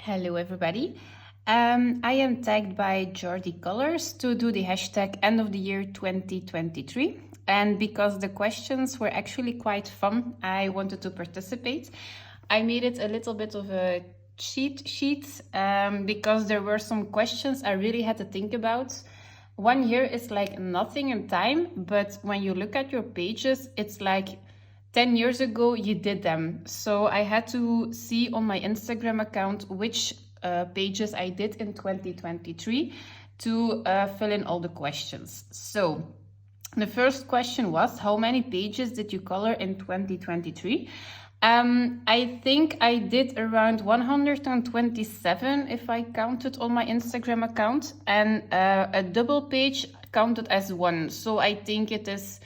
Hello everybody. I am tagged by Jordi Colors to do the hashtag end of the year 2023. And because the questions were actually quite fun, I wanted to participate. I made it a little bit of a cheat sheet because there were some questions I really had to think about. 1 year is like nothing in time, but when you look at your pages, it's like 10 years ago you did them. So I had to see on my Instagram account which pages I did in 2023 to fill in all the questions. So the first question was, how many pages did you color in 2023? I think I did around 127 if I counted on my Instagram account, and a double page counted as one. So I think it is,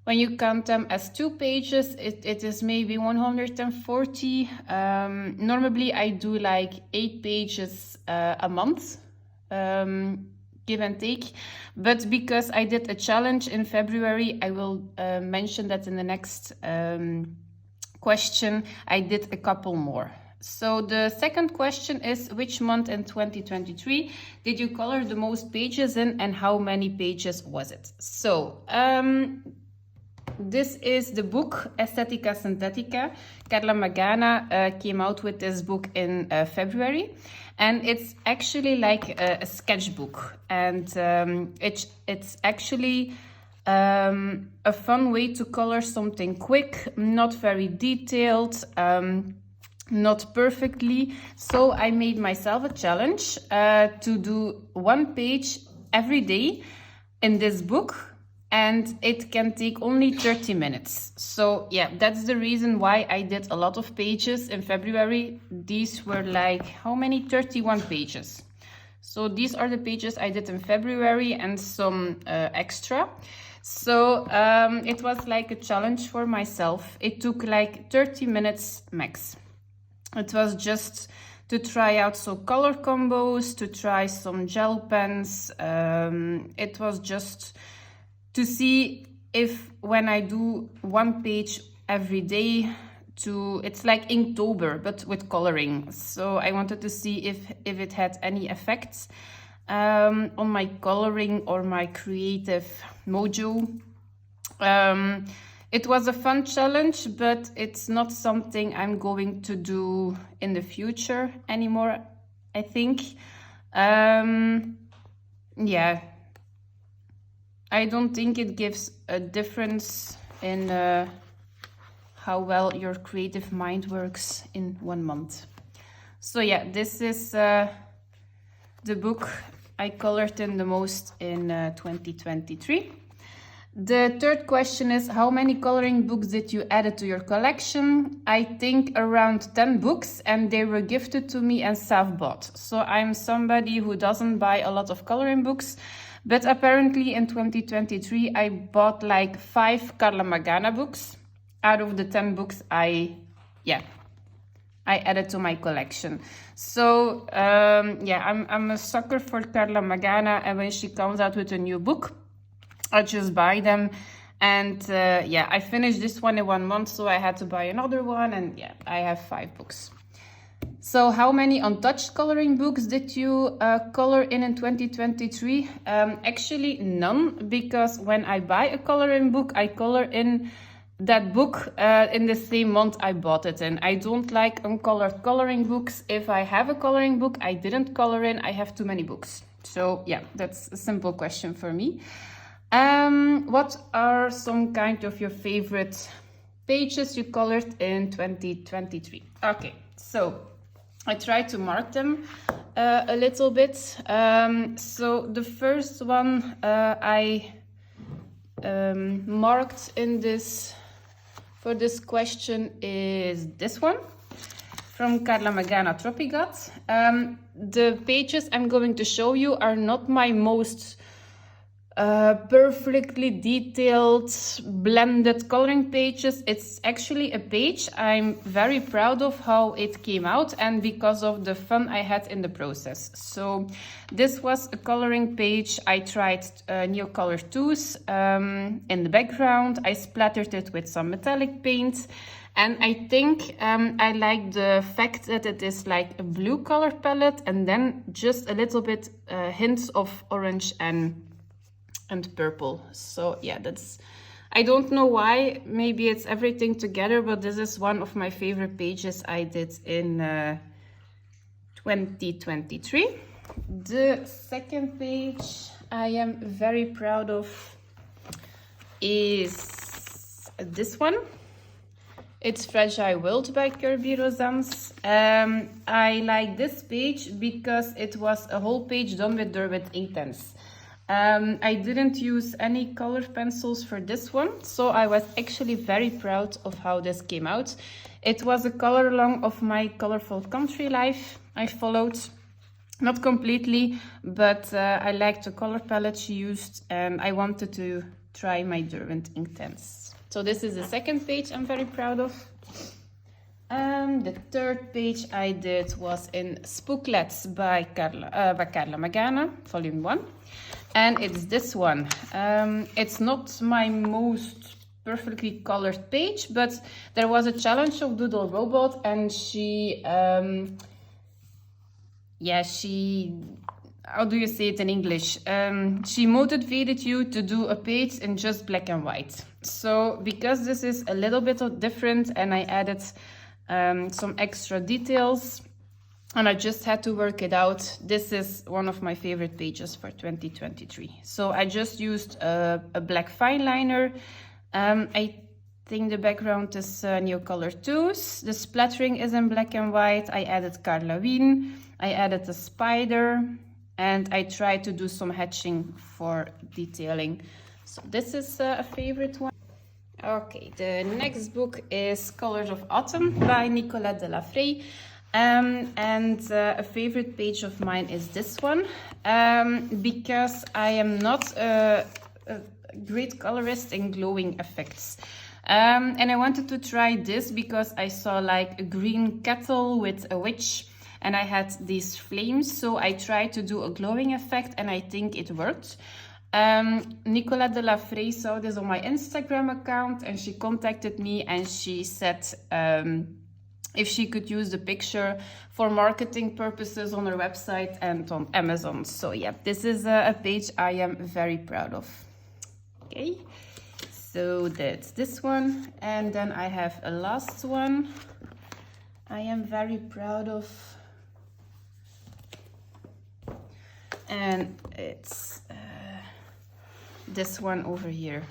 when you count them as 2 pages, it is maybe 140. Normally I do like 8 pages a month, give and take. But because I did a challenge in February, I will mention that in the next question, I did a couple more. So the second question is, which month in 2023 did you color the most pages in, and how many pages was it? So this is the book Estetica Synthetica. Carla Magana came out with this book in February, and it's actually like a sketchbook, and it's actually a fun way to color something quick, not very detailed, not perfectly. So I made myself a challenge to do 1 page every day in this book, and it can take only 30 minutes. So yeah, that's the reason why I did a lot of pages in February. These were like, how many? 31 pages. So these are the pages I did in February and some extra. So it was like a challenge for myself. It took like 30 minutes max. It was just to try out some color combos, to try some gel pens. It was just to see if when I do 1 page every day, it's like Inktober, but with coloring. So I wanted to see if it had any effects on my coloring or my creative mojo. It was a fun challenge, but it's not something I'm going to do in the future anymore, I think. Yeah, I don't think it gives a difference in how well your creative mind works in 1 month. So yeah, this is the book I colored in the most in 2023. The third question is, how many coloring books did you add to your collection? I think around 10 books, and they were gifted to me and self-bought. So I'm somebody who doesn't buy a lot of coloring books, but apparently in 2023 I bought like 5 Carla Magana books out of the 10 books I added to my collection. So yeah, I'm a sucker for Carla Magana, and when she comes out with a new book, I just buy them. And yeah, I finished this one in 1 month, so I had to buy another one, and yeah, I have 5 books. So how many untouched coloring books did you color in 2023? Actually none, because when I buy a coloring book, I color in that book in the same month I bought it in. I don't like uncolored coloring books. If I have a coloring book I didn't color in, I have too many books. So yeah, that's a simple question for me. What are some kind of your favorite pages you colored in 2023? Okay, so I tried to mark them a little bit. So the first one I marked in this for this question is this one from Carla Magana Tropigat. The pages I'm going to show you are not my most perfectly detailed blended coloring pages. It's actually a page I'm very proud of how it came out, and because of the fun I had in the process. So this was a coloring page. I tried Neocolor IIs in the background. I splattered it with some metallic paint, And I think I like the fact that it is like a blue color palette and then just a little bit hints of orange and purple. So yeah, that's, I don't know why, maybe it's everything together, but this is one of my favorite pages I did in 2023. The second page I am very proud of is this one. It's Fragile World by Kirby Rosans. I like this page because it was a whole page done with Derwent Inktense. I didn't use any color pencils for this one, so I was actually very proud of how this came out. It was a color along of my colorful country life I followed. Not completely, but I liked the color palette she used and I wanted to try my Derwent Inktense. So this is the second page I'm very proud of. The third page I did was in Spooklets by Carla Magana, volume 1. And it's this one. It's not my most perfectly colored page, but there was a challenge of Doodle Robot and she, how do you say it in English? She motivated you to do a page in just black and white. So because this is a little bit different and I added some extra details and I just had to work it out, this is one of my favorite pages for 2023. So I just used a black fine liner. I think the background is Neocolor II. The splattering is in black and white. I added Carla Wien. I added a spider. And I tried to do some hatching for detailing. So this is a favorite one. Okay, the next book is Colors of Autumn by Nicolette de la Frey. A favorite page of mine is this one. Because I am not a great colorist in glowing effects. And I wanted to try this because I saw like a green kettle with a witch. And I had these flames, so I tried to do a glowing effect and I think it worked. Nicolette de la Frey saw this on my Instagram account and she contacted me and she said if she could use the picture for marketing purposes on her website and on Amazon. So yeah, this is a page I am very proud of. Okay, so that's this one. And then I have a last one I am very proud of. And it's this one over here.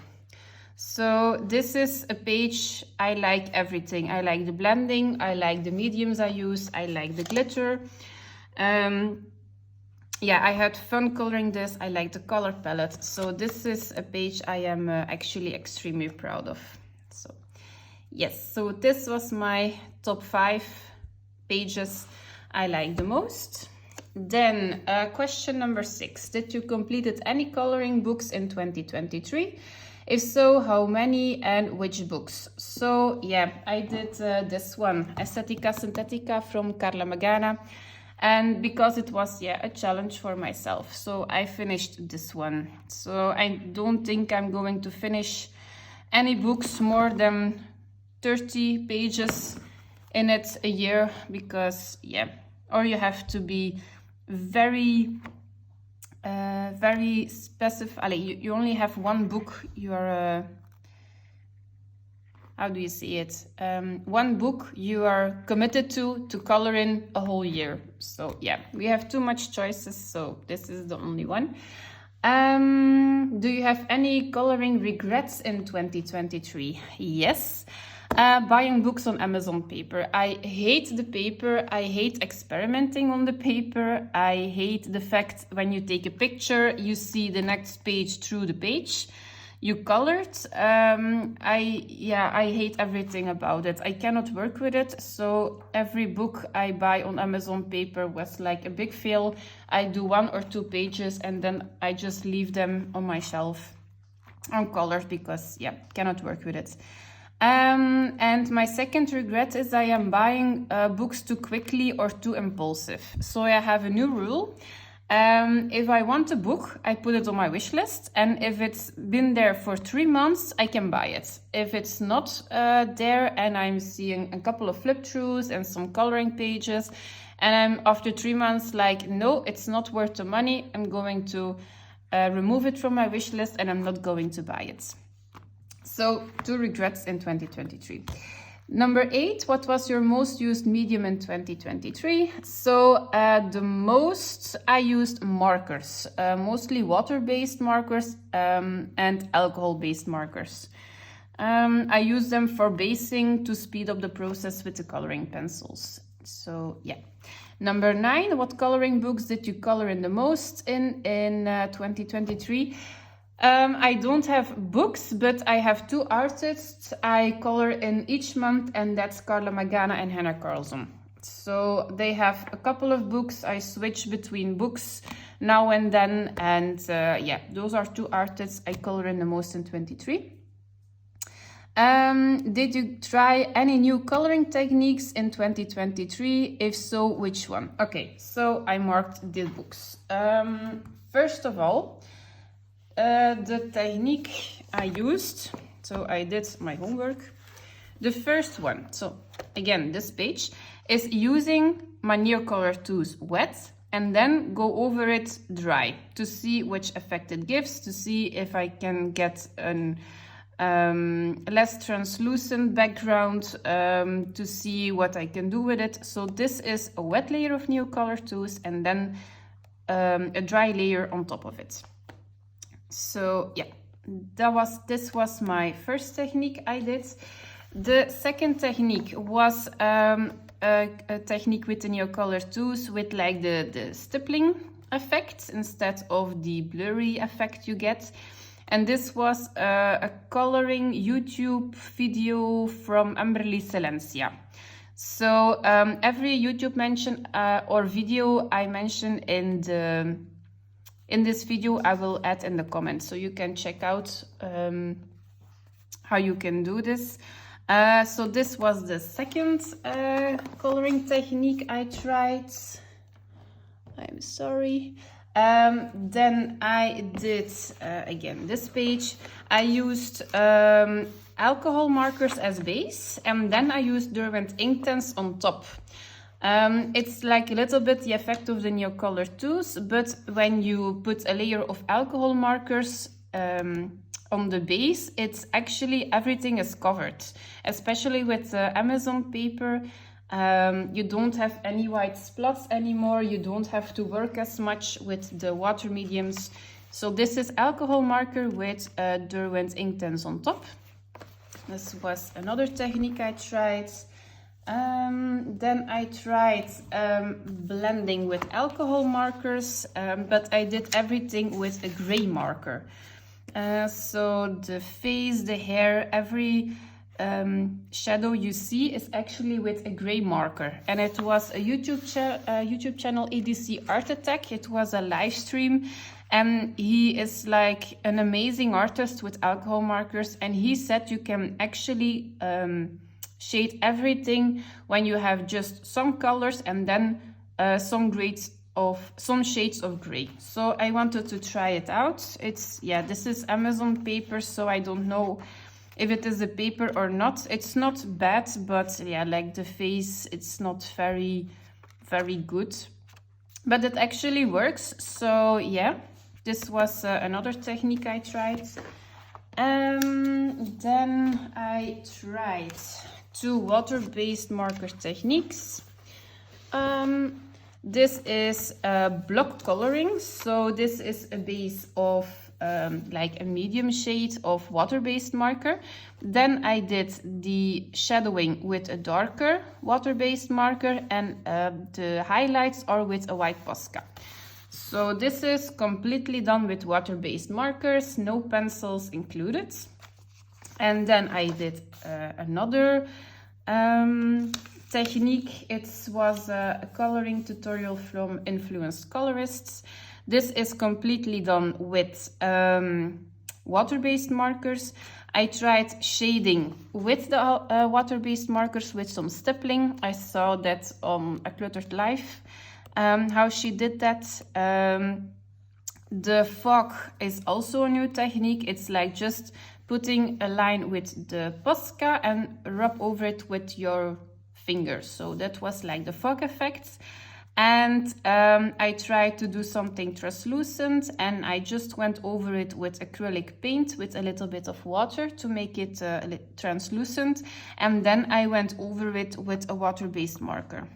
So this is a page I like everything. I like the blending, I like the mediums I use, I like the glitter. Yeah, I had fun coloring this. I like the color palette. So this is a page I am actually extremely proud of. So yes, so this was my top 5 pages I like the most. Then question number 6. Did you completed any coloring books in 2023? If so, how many and which books? So yeah, I did this one, Estetica Synthetica from Carla Magana. And because it was a challenge for myself, so I finished this one. So I don't think I'm going to finish any books more than 30 pages in it a year, because or you have to be very specific. You only have one book you're how do you say it? One book you are committed to color in a whole year. So yeah, we have too much choices, so this is the only one. Do you have any coloring regrets in 2023? Yes. Buying books on Amazon paper. I hate the paper. I hate experimenting on the paper. I hate the fact when you take a picture, you see the next page through the page you colored. I hate everything about it. I cannot work with it. So every book I buy on Amazon paper was like a big fail. I do 1 or 2 pages and then I just leave them on my shelf uncolored because cannot work with it. And my second regret is I am buying books too quickly or too impulsive. So I have a new rule. If I want a book, I put it on my wish list, and if it's been there for 3 months, I can buy it. If it's not there and I'm seeing a couple of flip-throughs and some coloring pages, and I'm after 3 months like, no, it's not worth the money, I'm going to remove it from my wish list and I'm not going to buy it. So 2 regrets in 2023. Number 8, what was your most used medium in 2023? So the most I used markers, mostly water-based markers and alcohol-based markers. I use them for basing to speed up the process with the coloring pencils. So yeah. Number 9, what coloring books did you color in the most in 2023? I don't have books, but I have 2 artists I color in each month, and that's Carla Magana and Hannah Carlson. So they have a couple of books. I switch between books now and then, and yeah, those are 2 artists I color in the most in 23. Did you try any new coloring techniques in 2023? If so, which one? Okay, so I marked the books. First of all, the technique I used, so I did my homework. The first one, so again, this page, is using my Neocolor II's wet and then go over it dry to see which effect it gives, to see if I can get an less translucent background, to see what I can do with it. So this is a wet layer of Neocolor II's and then a dry layer on top of it. So yeah, this was my first technique I did. The second technique was a technique with the Neocolor II's with like the stippling effect instead of the blurry effect you get. And this was a coloring YouTube video from Amberly Silencia. So every YouTube mention or video I mention in this video, I will add in the comments, so you can check out how you can do this. So this was the second coloring technique I tried. I'm sorry. Then I did, again, this page. I used alcohol markers as base, and then I used Derwent Inktense on top. It's like a little bit the effect of the Neocolor II's, but when you put a layer of alcohol markers on the base, it's actually everything is covered. Especially with Amazon paper, you don't have any white spots anymore. You don't have to work as much with the water mediums. So this is alcohol marker with Derwent Inktense on top. This was another technique I tried. Then I tried blending with alcohol markers, but I did everything with a gray marker. So the face, the hair, every shadow you see is actually with a gray marker. And it was a YouTube channel, ADC Art Attack. It was a live stream, and he is like an amazing artist with alcohol markers. And he said you can actually shade everything when you have just some colors and then some shades of gray. So I wanted to try it out. It's, yeah, this is Amazon paper, so I don't know if it is a paper or not. It's not bad, but yeah, like the face, it's not very good, but it actually works. So yeah, this was another technique I tried. Then I tried 2 water-based marker techniques. This is block coloring. So this is a base of like a medium shade of water-based marker. Then I did the shadowing with a darker water-based marker, and the highlights are with a white Posca. So this is completely done with water-based markers, no pencils included. And then I did another technique. It was a coloring tutorial from Influenced Colorists. This is completely done with water-based markers. I tried shading with the water-based markers with some stippling. I saw that on A Cluttered Life how she did that. The fog is also a new technique. It's like just putting a line with the Posca and rub over it with your fingers. So that was like the fog effect. And I tried to do something translucent, and I just went over it with acrylic paint with a little bit of water to make it translucent. And then I went over it with a water-based marker.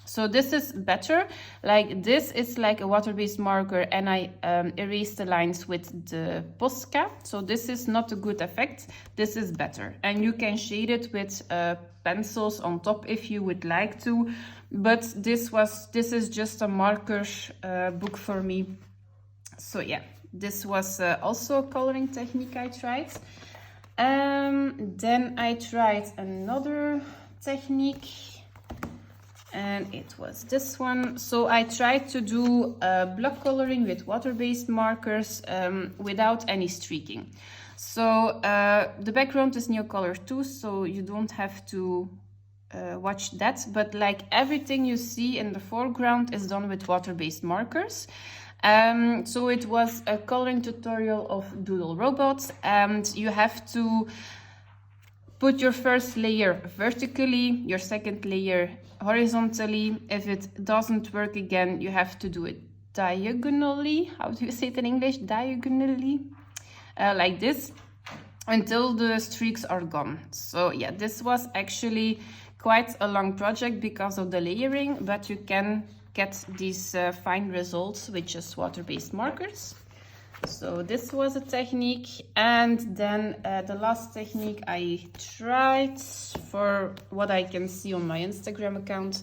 So this is better. Like this is like a water-based marker, and I erased the lines with the Posca. So this is not a good effect. This is better. And you can shade it with pencils on top if you would like to. But this is just a marker book for me. So yeah, this was also a coloring technique I tried. Then I tried another technique, and it was this one. So I tried to do block coloring with water-based markers without any streaking. So the background is Neocolor II, so you don't have to watch that, but like everything you see in the foreground is done with water-based markers. So it was a coloring tutorial of Doodle Robots, and you have to put your first layer vertically, your second layer horizontally. If it doesn't work again, you have to do it diagonally. How do you say it in English? Diagonally, like this, until the streaks are gone. So yeah, this was actually quite a long project because of the layering, but you can get these fine results with just water-based markers. So this was a technique. And then the last technique I tried, for what I can see on my Instagram account,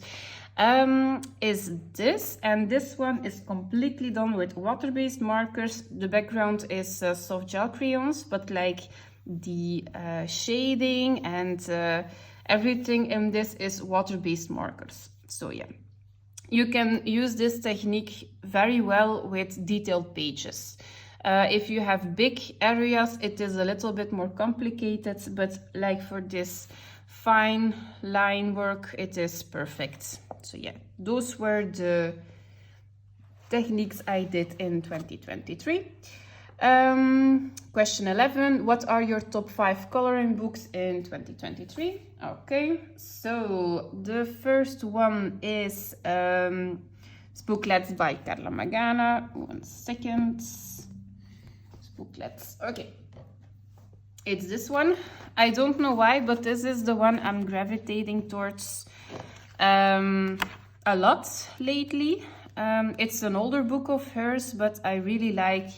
is this. And this one is completely done with water-based markers. The background is soft gel crayons, but like the shading and everything in this is water-based markers. So yeah, you can use this technique very well with detailed pages. If you have big areas, it is a little bit more complicated, but like for this fine line work, it is perfect. So yeah, those were the techniques I did in 2023. Question 11. What are your top 5 coloring books in 2023? Okay, so the first one is Booklets by Carla Magana. 1 second. Booklets. Okay, it's this one. I don't know why, but this is the one I'm gravitating towards a lot lately. It's an older book of hers, but I really like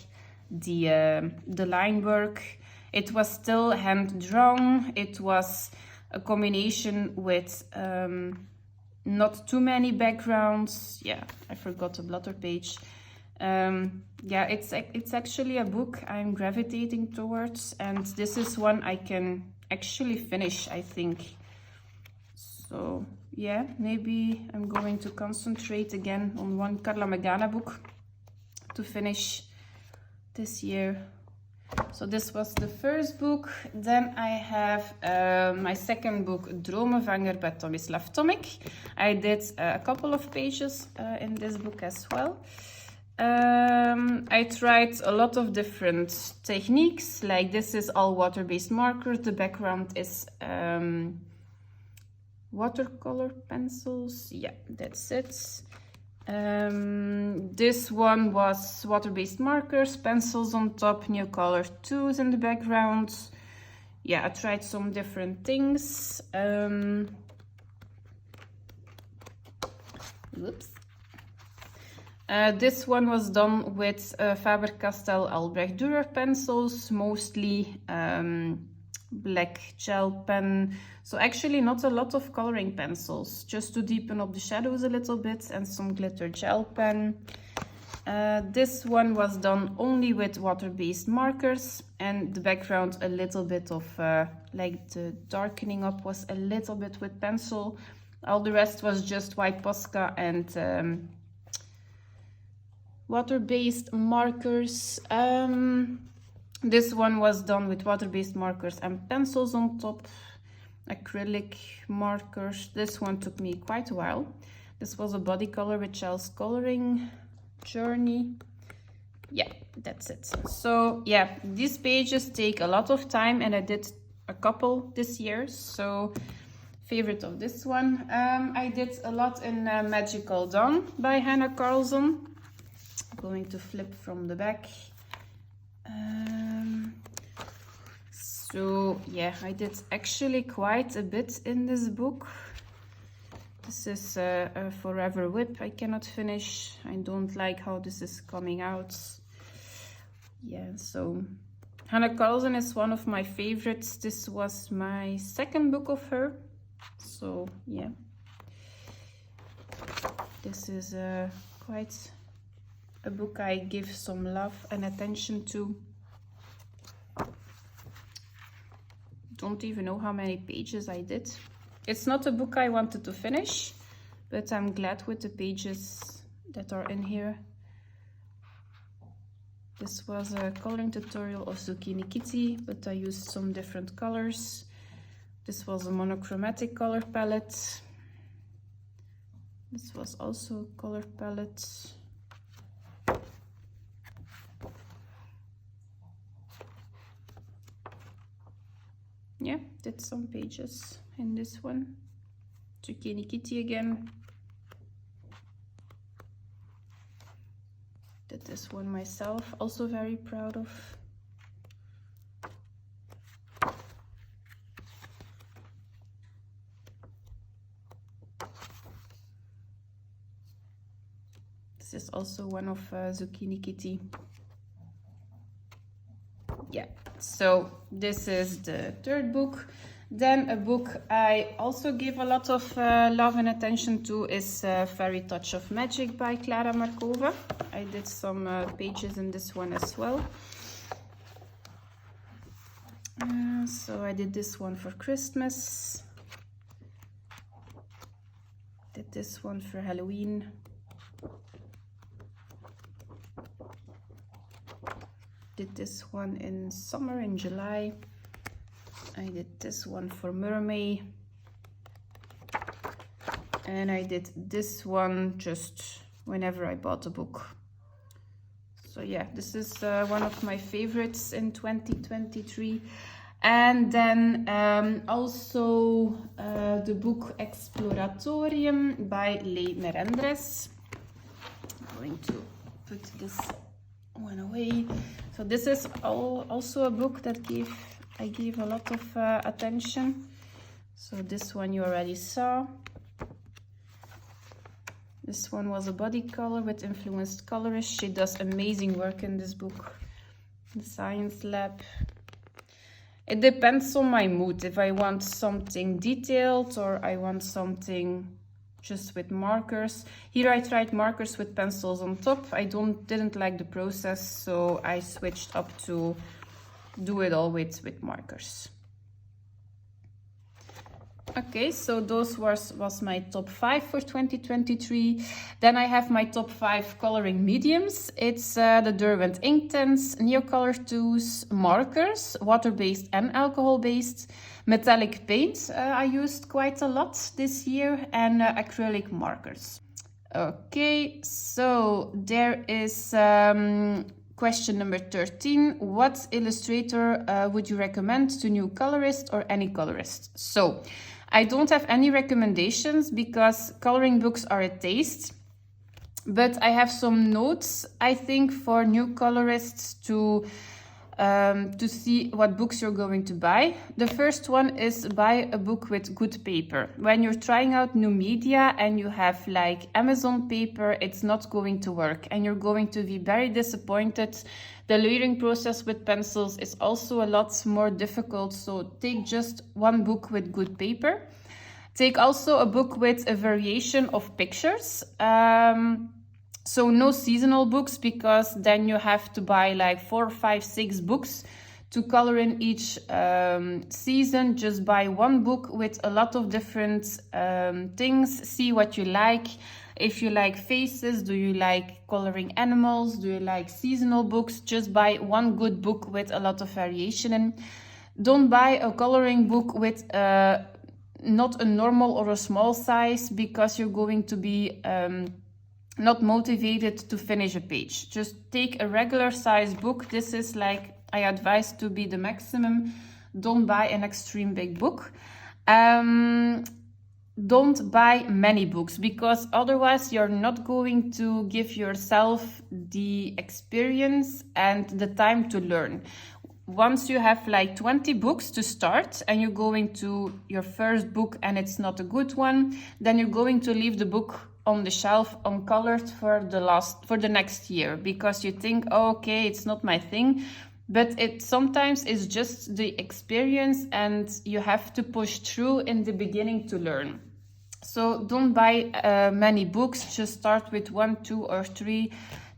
the line work. It was still hand drawn. It was a combination with not too many backgrounds. Yeah, I forgot the blotter page. Yeah, it's actually a book I'm gravitating towards, and this is one I can actually finish, I think. So yeah, maybe I'm going to concentrate again on one Carla Magana book to finish this year. So this was the first book. Then I have my second book, Dromenvanger by Tomislav Tomic. I did a couple of pages in this book as well. I tried a lot of different techniques, like this is all water-based markers. The background is watercolor pencils. Yeah, that's it. This one was water-based markers, pencils on top, Neocolor II in the background. Yeah, I tried some different things. Whoops. This one was done with Faber-Castell Albrecht Dürer pencils, mostly black gel pen. So actually not a lot of coloring pencils, just to deepen up the shadows a little bit, and some glitter gel pen. This one was done only with water-based markers, and the background a little bit of like the darkening up was a little bit with pencil. All the rest was just white Posca and water-based markers. This one was done with water-based markers and pencils on top, acrylic markers. This one took me quite a while. This was a body color with Shell's Coloring Journey. Yeah, that's it. So yeah, these pages take a lot of time, and I did a couple this year. So favorite of this one. I did a lot in Magical Dawn by Hannah Carlson. I'm going to flip from the back. So yeah, I did actually quite a bit in this book. This is a Forever Whip. I cannot finish. I don't like how this is coming out. Yeah, so Hannah Carlson is one of my favorites. This was my second book of her. So yeah, this is quite a book I give some love and attention to. Don't even know how many pages I did. It's not a book I wanted to finish, but I'm glad with the pages that are in here. This was a coloring tutorial of Zucchini Kitty, but I used some different colors. This was a monochromatic color palette. This was also a color palette. Yeah, did some pages in this one. Zucchini Kitty again. Did this one myself, also very proud of. This is also one of Zucchini Kitty. Yeah, so this is the third book. Then a book I also give a lot of love and attention to is Fairy Touch of Magic by Klara Markova. I did some pages in this one as well. So I did this one for Christmas. Did this one for Halloween. Did this one in summer, in July. I did this one for Mermaid. And I did this one just whenever I bought a book. So yeah, this is one of my favorites in 2023. And then also the book Exploratorium by Leigh Merendres. I'm going to put this one away. So this is also a book that I gave a lot of attention. So this one you already saw. This one was a body color with influenced colorist. She does amazing work in this book. The Science Lab. It depends on my mood. If I want something detailed or I want something just with markers. Here I tried markers with pencils on top. I didn't like the process, so I switched up to do it all with markers. Okay, so those was my top 5 for 2023. Then I have my top 5 coloring mediums. It's the Derwent Inktense, Neocolor IIs, markers, water-based and alcohol-based, metallic paint I used quite a lot this year, and acrylic markers. Okay, so there is question number 13. What illustrator would you recommend to new colorist or any colorist? So I don't have any recommendations because coloring books are a taste, but I have some notes, I think, for new colorists to see what books you're going to buy. The first one is buy a book with good paper. When you're trying out new media and you have like Amazon paper, it's not going to work and you're going to be very disappointed. The layering process with pencils is also a lot more difficult, so take just one book with good paper. Take also a book with a variation of pictures. So no seasonal books, because then you have to buy like 4, 5, 6 books to color in each season. Just buy one book with a lot of different things. See what you like. If you like faces, do you like coloring animals? Do you like seasonal books? Just buy one good book with a lot of variation in. Don't buy a coloring book with not a normal or a small size, because you're going to be not motivated to finish a page. Just take a regular size book. This is like, I advise to be the maximum. Don't buy an extreme big book. Don't buy many books, because otherwise you're not going to give yourself the experience and the time to learn. Once you have like 20 books to start and you're going to your first book and it's not a good one, then you're going to leave the book on the shelf uncolored for the next year, because you think, oh, okay, it's not my thing. But it sometimes is just the experience, and you have to push through in the beginning to learn. So don't buy many books. Just start with 1, 2, or 3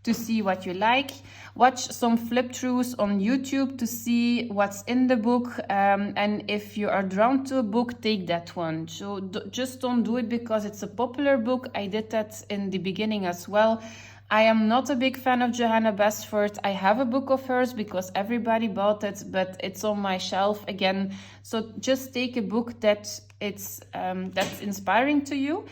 to see what you like. Watch some flip throughs on YouTube to see what's in the book. And if you are drawn to a book, take that one. So just don't do it because it's a popular book. I did that in the beginning as well. I am not a big fan of Johanna Basford. I have a book of hers because everybody bought it, but it's on my shelf again. So just take a book that's inspiring to you.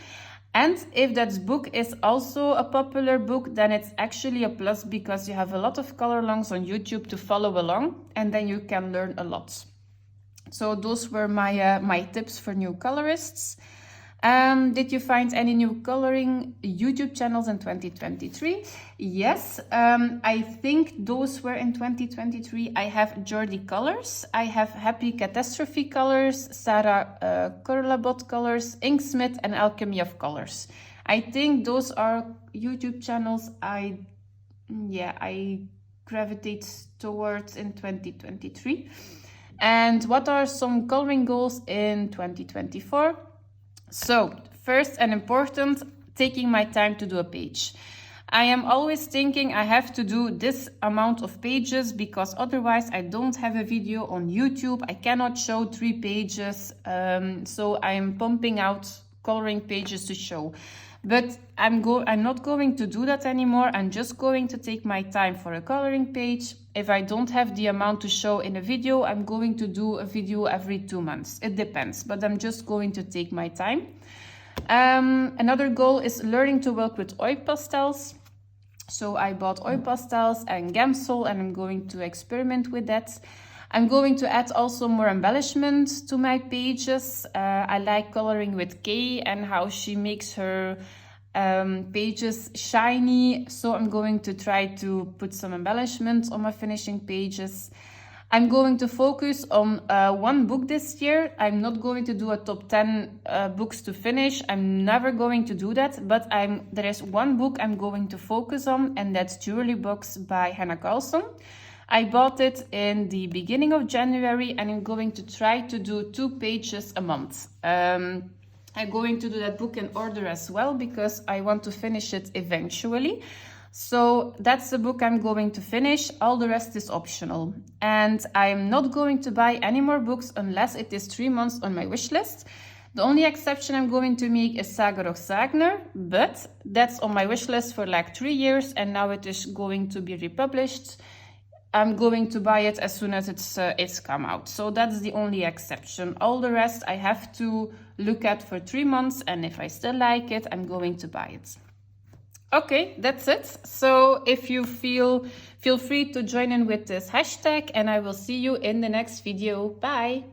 And if that book is also a popular book, then it's actually a plus, because you have a lot of color alongs on YouTube to follow along, and then you can learn a lot. So those were my tips for new colorists. Did you find any new coloring YouTube channels in 2023? Yes, I think those were in 2023. I have Jordi Colors, I have Happy Catastrophe Colors, Sarah Curlabot Colors, Inksmith, and Alchemy of Colors. I think those are YouTube channels I gravitate towards in 2023. And what are some coloring goals in 2024? So, first and important, taking my time to do a page. I am always thinking I have to do this amount of pages, because otherwise I don't have a video on YouTube. I cannot show 3 pages. So I am pumping out coloring pages to show. But I'm not going to do that anymore. I'm just going to take my time for a coloring page. If I don't have the amount to show in a video, I'm going to do a video every 2 months. It depends, but I'm just going to take my time. Another goal is learning to work with oil pastels. So I bought oil pastels and Gamsol, and I'm going to experiment with that. I'm going to add also more embellishment to my pages. I like coloring with Kay and how she makes her pages shiny. So I'm going to try to put some embellishment on my finishing pages. I'm going to focus on one book this year. I'm not going to do a top 10 books to finish. I'm never going to do that. But there is one book I'm going to focus on, and that's Jewelry Box by Hannah Carlson. I bought it in the beginning of January, and I'm going to try to do 2 pages a month. I'm going to do that book in order as well, because I want to finish it eventually. So that's the book I'm going to finish. All the rest is optional. And I'm not going to buy any more books unless it is 3 months on my wish list. The only exception I'm going to make is Saga of Sagner, but that's on my wish list for like 3 years, and now it is going to be republished. I'm going to buy it as soon as it's come out. So that's the only exception. All the rest I have to look at for 3 months, and if I still like it, I'm going to buy it. Okay, that's it. So if you feel free to join in with this hashtag, and I will see you in the next video. Bye!